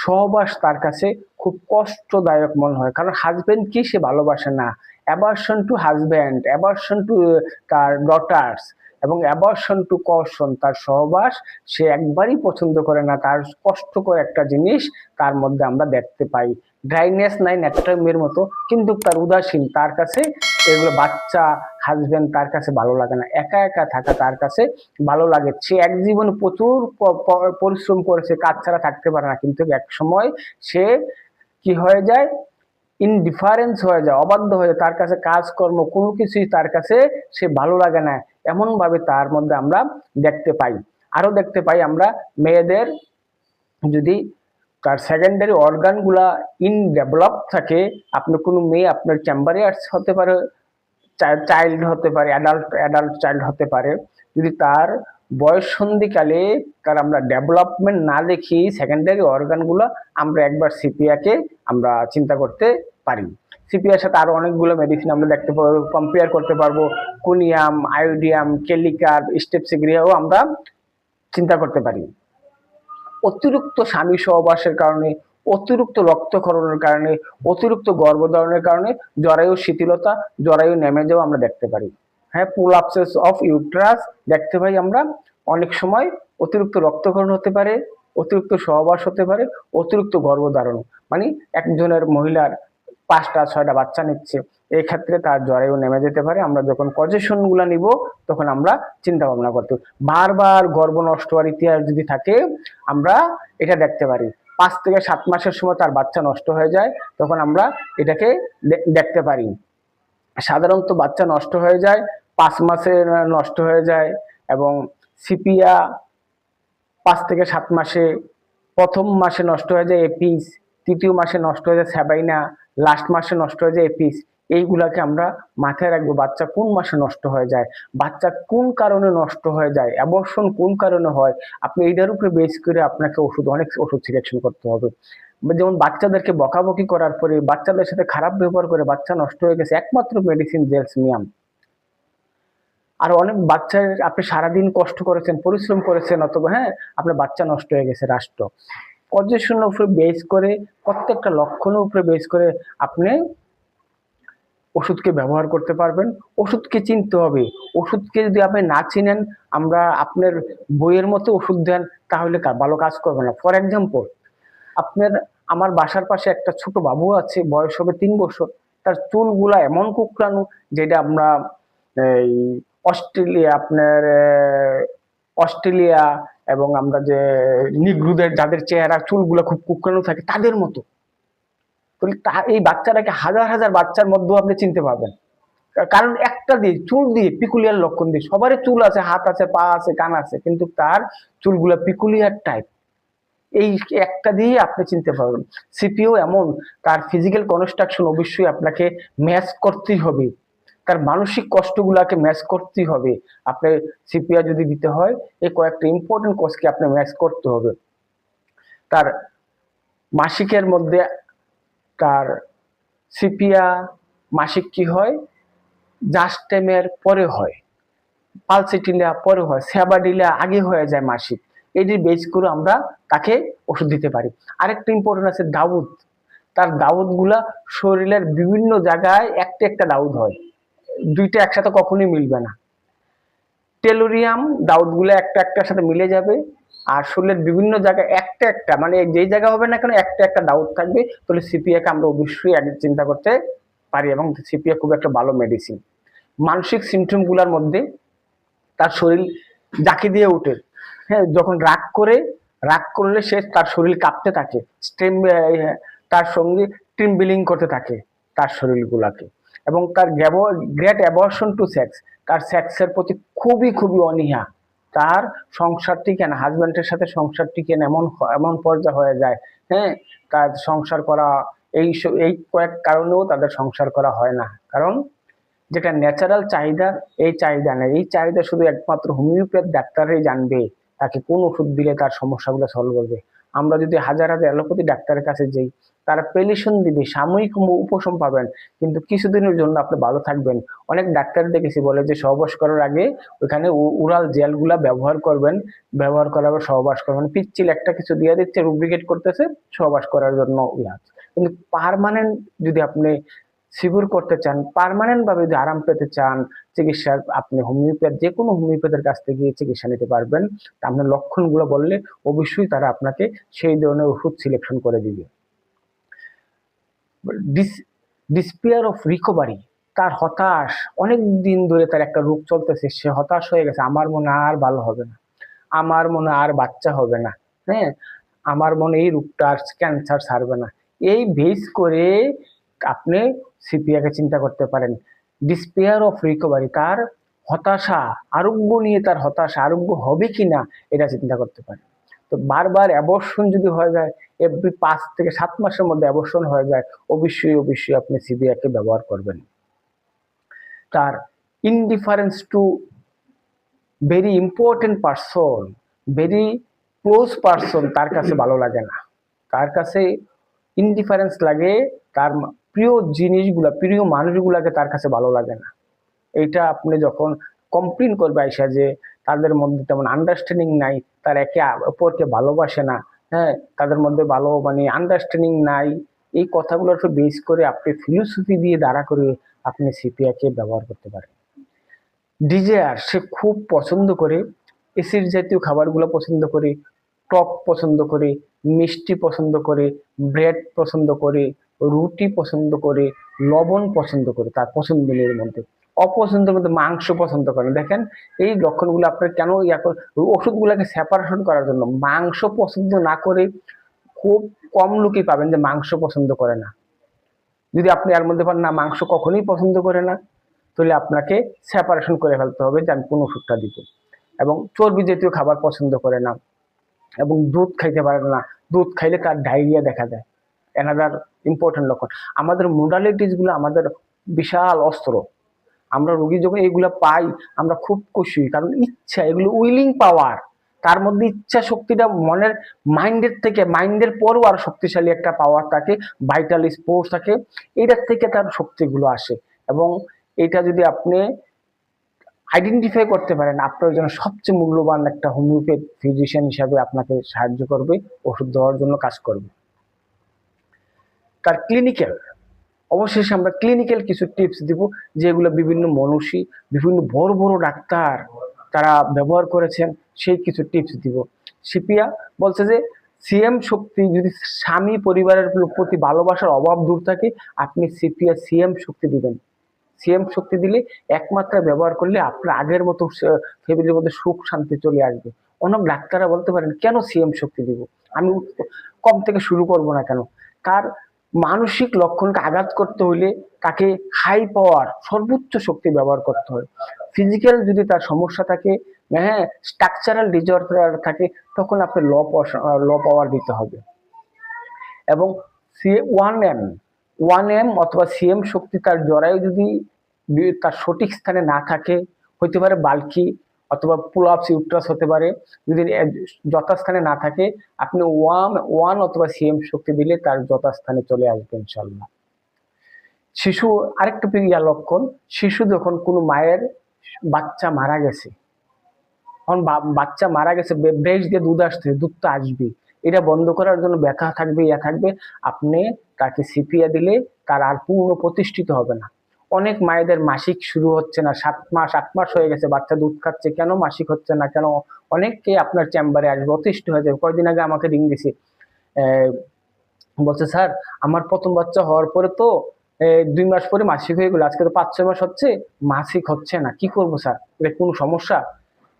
সহবাস তার কাছে খুব কষ্টদায়ক মনে হয়, কারণ হাজবেন্ডকে সে ভালোবাসে না। Aversion to husband, aversion to তার ডটার্স, এবং অ্যাভারশন টু কশন, তার সহবাস সে একবারই পছন্দ করে না। তার কষ্টকর একটা জিনিস তার মধ্যে আমরা দেখতে পাই। ড্রাইনেস নাই ন্যাট্রামের মতো, কিন্তু তার উদাসীন, তার কাছে এগুলো বাচ্চা, হাজবেন্ড তার কাছে ভালো লাগে না। একা একা থাকা তার কাছে ভালো লাগে। সে এক জীবনে প্রচুর পরিশ্রম করেছে, কাজ ছাড়া থাকতে পারে না, কিন্তু এক সময় সে কি হয়ে যায়, ইনডিফারেন্স হয়ে যায়, অবাধ্য হয়ে যায়। তার কাছে কাজকর্ম কোনো কিছুই তার কাছে সে ভালো লাগে না, এমন ভাবে তার মধ্যে আমরা দেখতে পাই। আরো দেখতে পাই আমরা মেয়েদের, যদি তার সেকেন্ডারি অর্গান গুলা ইনডেভেলপ থাকে, আপনি কোনো মেয়ে আপনার চেম্বারে হতে পারে, চাইল্ড হতে পারে, অ্যাডাল্ট চাইল্ড হতে পারে, যদি তার বয়স সন্ধিকালে তার আমরা ডেভেলপমেন্ট না দেখি সেকেন্ডারি অর্গানগুলো, আমরা একবার সিপিয়াকে আমরা চিন্তা করতে পারি। সিপিআর সাথে আরো অনেকগুলো মেডিসিন আমরা দেখতে পারবো, কম্পেয়ার করতে পারবো। কোনিয়াম, আয়োডিয়াম, কেলিকার, স্টেপসিগ্রিয়াও আমরা চিন্তা করতে পারি। অতিরিক্ত স্বামী সহবাসের কারণে, অতিরিক্ত রক্তক্ষরণের কারণে, অতিরিক্ত গর্ভধারণের কারণে জরায়ু শিথিলতা, জরায়ু নেমে যাওয়া আমরা দেখতে পারি। হ্যাঁ, প্রোলাপসিস অফ ইউট্রাস দেখতে পাই আমরা। অনেক সময় অতিরিক্ত রক্তক্ষরণ হতে পারে, অতিরিক্ত সহবাস হতে পারে, অতিরিক্ত গর্ভধারণ, মানে একজনের মহিলার 5টা 6টা বাচ্চা নিচ্ছে, এই ক্ষেত্রে তার জরায়ু নেমে যেতে পারে। আমরা যখন পজিশন গুলা নিব তখন আমরা চিন্তা ভাবনা করতে, বারবার গর্ভ নষ্ট হওয়ার ইতিহাস যদি থাকে আমরা এটা দেখতে পারি। 5 থেকে 7 মাসের সময় তার বাচ্চা নষ্ট হয়ে যায়, তখন আমরা এটাকে দেখতে পারি। সাধারণত বাচ্চা নষ্ট হয়ে যায় 5 মাসে, নষ্ট হয়ে যায়। এবং সিপিয়া 5 থেকে 7 মাসে, প্রথম মাসে নষ্ট হয়ে যায় এপিস, তৃতীয় মাসে নষ্ট হয়ে যায় সেবাইনা, লাস্ট মাসে নষ্ট হয়ে যায় এপিস। এইগুলাকে আমরা মাথায় রাখবো, বাচ্চা কোন মাসে নষ্ট হয়ে যায়, বাচ্চা কোন কারণে নষ্ট হয়ে যায়, অ্যাবর্শন কোন কারণে হয়। আপনি এইটার উপরে বেস করে আপনাকে অনেক ওষুধ সিলেকশন করতে হবে। যেমন বাচ্চাদেরকে বকাবকি করার পরে, বাচ্চাদের সাথে খারাপ ব্যবহার করে বাচ্চা নষ্ট হয়ে গেছে, একমাত্র মেডিসিন জেলসমিয়াম। আর অনেক বাচ্চার, আপনি সারাদিন কষ্ট করেছেন, পরিশ্রম করেছেন, অথবা হ্যাঁ আপনার বাচ্চা নষ্ট হয়ে গেছে, রাষ্ট্র পর্যবেক্ষণের উপরে বেস করে, প্রত্যেকটা লক্ষণের উপরে বেস করে আপনি ওষুধকে ব্যবহার করতে পারবেন। ওষুধকে চিনতে হবে, ওষুধকে যদি আপনি না চিনেন, আমরা আপনার বইয়ের মতো ওষুধ দেন, তাহলে ভালো কাজ করবে না। ফর এক্সাম্পল, আপনার, আমার বাসার পাশে একটা ছোট বাবু আছে, বয়স হবে 3 বছর, তার চুলগুলা এমন কুকড়ানো, যেটা আমরা এই অস্ট্রেলিয়া এবং আমরা যে নিগ্রুদের যাদের চেহারা চুলগুলা খুব কুকড়ানো থাকে তাদের মতো। তাহলে এই বাচ্চাটাকে হাজার হাজার বাচ্চার মধ্যেও আপনি চিনতে পারবেন, কারণ একটা দিয়ে, চুল দিয়ে, পিকুলিয়ার লক্ষণ দিয়ে। সবারই চুল আছে, হাত আছে, পা আছে, কান আছে, কিন্তু তার চুলগুলা পিকুলিয়ার টাইপ। এই একটা দিয়ে আপনি চিনতে পারবেন। সিপিও এমন, তার ফিজিক্যাল কনস্ট্রাকশন অবশ্যই আপনাকে ম্যাচ করতেই হবে, তার মানসিক কষ্টগুলাকে ম্যাচ করতেই হবে। আপনি সিপিআ যদি দিতে হয়, এই কয়েকটা ইম্পর্টেন্ট কোর্সকে আপনি ম্যাচ করতে হবে। তার মাসিকের মধ্যে তার সিপিআ মাসিক কি হয়, জাস্টেমের পরে হয়, পালসিটিলা পরে হয়, সেবাডিলা আগে হয়ে যায় মাসিক। এই যে বেস করে আমরা তাকে ওষুধ দিতে পারি। আরেকটা ইম্পর্টেন্ট আছে দাউদ। তার দাউদ গুলা শরীরের বিভিন্ন জায়গায় একটা একটা দাউদ হয়, দুইটা একসাথে কখনোই মিলবে না। টেলোরিয়াম দাউদ গুলো একটা একটার সাথে মিলে যাবে, আর শরীরের বিভিন্ন জায়গায় একটা একটা, মানে যেই জায়গা হবে না কেন একটা একটা দাউদ থাকবে। তাহলে সিপিআ কে আমরা অবশ্যই চিন্তা করতে পারি, এবং সিপিআ খুব একটা ভালো মেডিসিন। মানসিক সিমটম গুলার মধ্যে তার শরীর জাকি দিয়ে ওঠে, হ্যাঁ, যখন রাগ করলে সে, তার শরীর কাঁপতে থাকে, তার সঙ্গে ট্রিম্বলিং করতে থাকে তার শরীর গুলাকে। এবং তার গ্রেট অ্যাভারশন টু সেক্স, তার সেক্সের প্রতি খুবই খুবই অনীহা, তার সংসার টিকে না, হাজব্যান্ডের সাথে সংসার টিকে না, এমন পর্যায়ে হয়ে যায়। হ্যাঁ, তার সংসার করা, এই কয়েক কারণেও তাদের সংসার করা হয় না, কারণ যেটা ন্যাচারাল চাহিদা, এই চাহিদা নেই। এই চাহিদা শুধু একমাত্র হোমিওপ্যাথ ডাক্তারই জানবে তাকে কোন ওষুধ দিলে তার সমস্যাগুলো সলভ করবে। আমরা যদি হাজার হাজার অ্যালোপ্যাথি ডাক্তারের কাছে যাই, তারা প্রেলিশন দিবে, সাময়িক উপশম পাবেন, কিন্তু কিছুদিনের জন্য আপনি ভালো থাকবেন। অনেক ডাক্তার দেখেছি বলে যে সহবাস করার আগে ওইখানে উরাল জেলগুলা ব্যবহার করবেন, ব্যবহার করার পর সহবাস করবেন। পিচ্ছিল একটা কিছু দিয়ে দিচ্ছে, রুব্রিকেট করতেছে, সহবাস করার জন্য কিন্তু পার্মানেন্ট যদি আপনি সিকিউর করতে চান, পার্মানেন্ট ভাবে যদি আরাম পেতে চান চিকিৎসার, আপনি যে কোনো হোমিওপ্যাথের কাছ থেকে গিয়ে চিকিৎসা নিতে পারবেন। আপনার লক্ষণগুলো বললে অবশ্যই তারা আপনাকে সেই ধরনের ওষুধ সিলেকশন করে দিবে। ডিসপেয়ার অফ রিকভারি, তার হতাশ, অনেক দিন ধরে তার একটা রোগ চলতেছে, সে হতাশ হয়ে গেছে, আমার মনে আর ভালো হবে না, আমার মনে আর বাচ্চা হবে না, হ্যাঁ, আমার মনে এই রোগটা আর ক্যান্সার ছাড়বে না, এই বেস করে আপনি সিপিয়াকে চিন্তা করতে পারেন। ডিসপেয়ার অফ রিকভারি, তার হতাশা, আরোগ্য নিয়ে তার হতাশা, আরোগ্য হবে কিনা এটা চিন্তা করতে পারেন। তো বারবার অ্যাবর্শন যদি হয়ে যায়, এভরি 5 থেকে 7 মাসের মধ্যে অ্যাবর্শন হয়ে যায়, অবশ্যই আপনি সিপিয়াকে ব্যবহার করবেন। তার indifference to very important person, very close person, তার কাছে ভালো লাগে না, তার কাছে ইনডিফারেন্স লাগে, তার প্রিয় জিনিসগুলা, প্রিয় মানুষগুলাকে তার কাছে ভালো লাগে না। এইটা আপনি যখন কমপ্লেন করবে আইসা যে তাদের মধ্যে তেমন আন্ডারস্ট্যান্ডিং নাই, তারা একে অপরকে ভালোবাসে না, হ্যাঁ, তাদের মধ্যে ভালো আন্ডারস্ট্যান্ডিং নাই, এই কথাগুলোর উপর বেস করে আপনি ফিলোসফি দিয়ে দাঁড়া করে আপনি সিপিয়াকে ব্যবহার করতে পারেন। ডিজায়ার, সে খুব পছন্দ করে এসিড জাতীয় খাবারগুলো পছন্দ করে, টক পছন্দ করে, মিষ্টি পছন্দ করে, ব্রেড পছন্দ করে, রুটি পছন্দ করে, লবণ পছন্দ করে, তার পছন্দের মধ্যে। অপছন্দের মধ্যে মাংস পছন্দ করে। দেখেন এই লক্ষণগুলো আপনার কেন ওষুধগুলোকে সেপারেশন করার জন্য। মাংস পছন্দ না করে খুব কম লোকই পাবেন যে মাংস পছন্দ করে না। যদি আপনি এর মধ্যে পান না মাংস কখনোই পছন্দ করে না, তাহলে আপনাকে সেপারেশন করে ফেলতে হবে যে আমি কোন ওষুধটা দিব। এবং চর্বি জাতীয় খাবার পছন্দ করে না, এবং দুধ খাইতে পারে না, দুধ খাইলে তার ডায়রিয়া দেখা দেয়, অ্যানাদার ইম্পর্টেন্ট লক্ষণ। আমাদের মোডালিটিস গুলো আমাদের বিশাল অস্ত্র, আমরা রোগী যখন এগুলো পাই আমরা খুব খুশি, কারণ ইচ্ছা, এগুলো উইলিং পাওয়ার, তার মধ্যে ইচ্ছা শক্তিটা মনের মাইন্ডের পরও আর শক্তিশালী একটা পাওয়ার থাকে, ভাইটাল স্পোর্টস থাকে, এটার থেকে তার শক্তিগুলো আসে। এবং এটা যদি আপনি আইডেন্টিফাই করতে পারেন, আপনার জন্য সবচেয়ে মূল্যবান একটা হোমিওপ্যাথ ফিজিশিয়ান হিসাবে আপনাকে সাহায্য করবে, ওষুধ দেওয়ার জন্য কাজ করবে। তার ক্লিনিক্যাল, অবশেষে আমরা ক্লিনিক্যাল কিছু টিপস দিব, যেগুলো বিভিন্ন মনীষী, বিভিন্ন বড় বড় ডাক্তার তারা ব্যবহার করেছেন, সেই কিছু টিপস দিব। সিপিয়া বলছে যে সিএম শক্তি, যদি স্বামী পরিবারের প্রতি ভালোবাসার অভাব দূর থাকে, আপনি সিপিয়া সিএম শক্তি দিবেন। সিএম শক্তি দিলে একমাত্র ব্যবহার করলে আপনার আগের মতো ফ্যামিলির মধ্যে সুখ শান্তি চলে আসবে। অনেক ডাক্তাররা বলতে পারেন কেন সিএম শক্তি দিব, আমি কম থেকে শুরু করব না কেন। তার মানসিক লক্ষণকে আঘাত করতে হইলে তাকে হাই পাওয়ার সর্বোচ্চ শক্তি ব্যবহার করতে হয়। ফিজিক্যাল যদি তার সমস্যা থাকে, হ্যাঁ, স্ট্রাকচারাল ডিসঅর্ডার থাকে, তখন আপনি ল পাওয়ার দিতে হবে। এবং ওয়ান এম অথবা সিএম শক্তি তার জরায়ু যদি তার সঠিক স্থানে না থাকে, হইতে পারে বাল্কি অথবা পুলআপস ইউট্রাস হতে পারে, যদি যথাস্থানে না থাকে, আপনি ওয়ান অথবা সিএম শক্তি দিলে তার যথাস্থানে চলে আসবে ইনশাল্লাহ। শিশু আরেকটা লক্ষণ, শিশু যখন কোনো মায়ের বাচ্চা মারা গেছে, বাচ্চা মারা গেছে, ব্রেস্ট দিয়ে দুধ আসছে, দুধ তো আসবে, এটা বন্ধ করার জন্য ব্যথা থাকবে, থাকবে, আপনি তাকে সিপিয়া দিলে তার আর পূর্ণ প্রতিষ্ঠিত হবে না। অনেক মায়েদের মাসিক শুরু হচ্ছে না, 7 মাস 8 মাস হয়ে গেছে, বাচ্চা দুধ খাচ্ছে, কেন মাসিক হচ্ছে না কেন? অনেককে আপনার চেম্বারে আসবে, অতিষ্ঠ হয়ে যাবে। কয়েকদিন আগে আমাকে রিং দিছে, বলছে স্যার আমার প্রথম বাচ্চা হওয়ার পরে তো 2 মাস পরে মাসিক হয়ে গেল, আজকে তো 5-6 মাস হচ্ছে, মাসিক হচ্ছে না, কি করবো স্যার, এটা কোনো সমস্যা?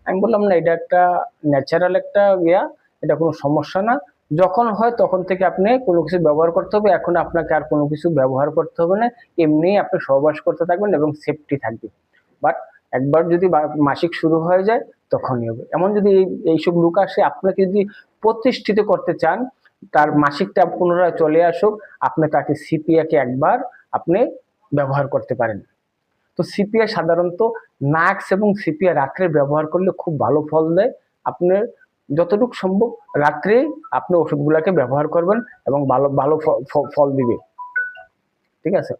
আমি বললাম না, এটা একটা ন্যাচারাল একটা এটা কোনো সমস্যা না, যখন হয় তখন থেকে আপনি কোনো কিছু ব্যবহার করতে হবে, এখন আপনাকে আর কোনো কিছু ব্যবহার করতে হবে না, এমনি আপনি সহবাস করতে থাকবেন এবং সেফটি থাকবে। বাট একবার যদি মাসিক শুরু হয়ে যায় তখনই হবে। এমন যদি এইসব লোক আসে, আপনাকে যদি প্রতিষ্ঠিত করতে চান, তার মাসিকটা পুনরায় চলে আসুক, আপনি তাকে সিপিয়াকে একবার আপনি ব্যবহার করতে পারেন। তো সিপিয়া সাধারণত নাক্স এবং সিপিয়া রাত্রে ব্যবহার করলে খুব ভালো ফল দেয়। আপনার যতটুকু সম্ভব রাত্রে আপনি ওষুধগুলোকে ব্যবহার করবেন এবং ভালো ভালো ফল দিবে। ঠিক আছে।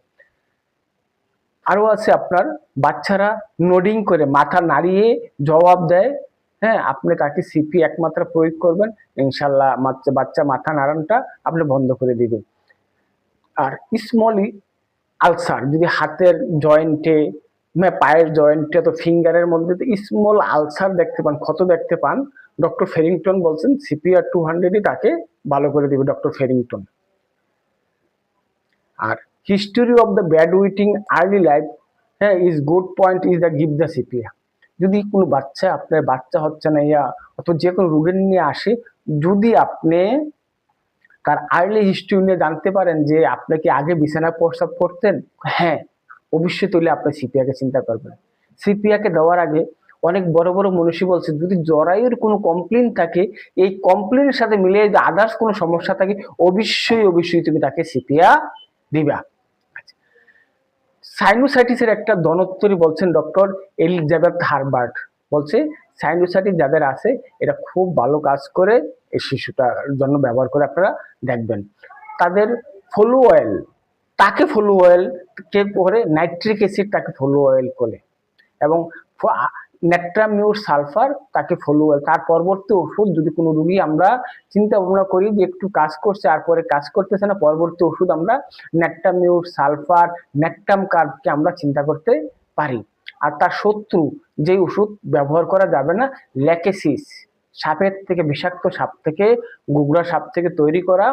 আরো আছে আপনার বাচ্চারা নোডিং করে মাথা নাড়িয়ে জবাব দেয়, হ্যাঁ, আপনি তাকে সিপি একমাত্র প্রয়োগ করবেন, ইনশাল্লাহ বাচ্চা মাথা নাড়ানোটা আপনি বন্ধ করে দিবেন। আর স্মলি আলসার যদি হাতের জয়েন্টে, পায়ের জয়েন্টে, তো ফিঙ্গারের মধ্যে স্মল আলসার দেখতে পান, ক্ষত দেখতে পান, ডক্টর ফেরিংটন বলছেন সিপিআর 200 তাকে ভালো করে দিবে, ডক্টর ফেরিংটন। আর history of the bed wetting early life, হ্যাঁ, is good point is the give the CPR. যদি কোনো বাচ্চা আপনার বাচ্চা হচ্ছে না ইয়া অথবা যে কোনো রোগের নিয়ে আসে, যদি আপনি তার আর্লি হিস্ট্রি নিয়ে জানতে পারেন যে আপনি কি আগে বিছানায় প্রস্রাব করতেন, হ্যাঁ, অবশ্যই তুলে আপনি সিপিআকে চিন্তা করবেন। সিপিআকে দেওয়ার আগে অনেক বড় বড় মনীষী বলছে যদি জরায়ুর কোনো কমপ্লেন থাকে, এই কমপ্লেনের সাথে মিলিয়ে যদি আদার্স কোনো সমস্যা থাকে, অবশ্যই তুমি তাকে সিপিআ দিবা। সাইনোসাইটিসের একটা দনোত্তরী বলছেন ডক্টর এলিজাবেথ হারবার্ট, বলছে সাইনোসাইটিস যাদের আছে এটা খুব ভালো কাজ করে, এই শিশুটার জন্য ব্যবহার করে আপনারা দেখবেন। তাদের ফলু অয়েল, তাকে ফলু অয়েল কে করে নাইট্রিক অ্যাসিড তাকে ফলু অয়েল করে, এবং নেট্রামিউর সালফার তাকে ফলু অয়েল। তার পরবর্তী ওষুধ যদি কোনো রুগী আমরা চিন্তা ভাবনা করি যে একটু কাজ করছে আর পরে কাজ করতেছে না, পরবর্তী ওষুধ আমরা নেট্রামিউর সালফার, নেকটাম কার্বকে আমরা চিন্তা করতে পারি। আর তার শত্রু যে ওষুধ ব্যবহার করা যাবে না, ল্যাকেসিস, সাপের থেকে, বিষাক্ত সাপ থেকে, গুগরা সাপ থেকে তৈরি করা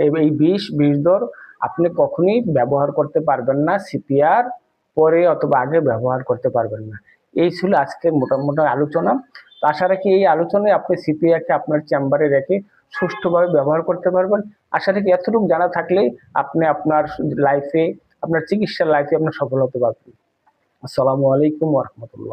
এই বিষধর আপনি কখনোই ব্যবহার করতে পারবেন না, সিপিআর পরে অথবা আগে ব্যবহার করতে পারবেন না। এই ছিল আজকের মোটামুটি আলোচনা। তো আশা রাখি এই আলোচনায় আপনি সিপিআরকে আপনার চেম্বারে রেখে সুষ্ঠুভাবে ব্যবহার করতে পারবেন। আশা রাখি এতটুকু জানা থাকলেই আপনি আপনার লাইফে, আপনার চিকিৎসার লাইফে আপনার সফল হতে পারবেন। আসসালামু আলাইকুম ওয়া রাহমাতুল্লাহ।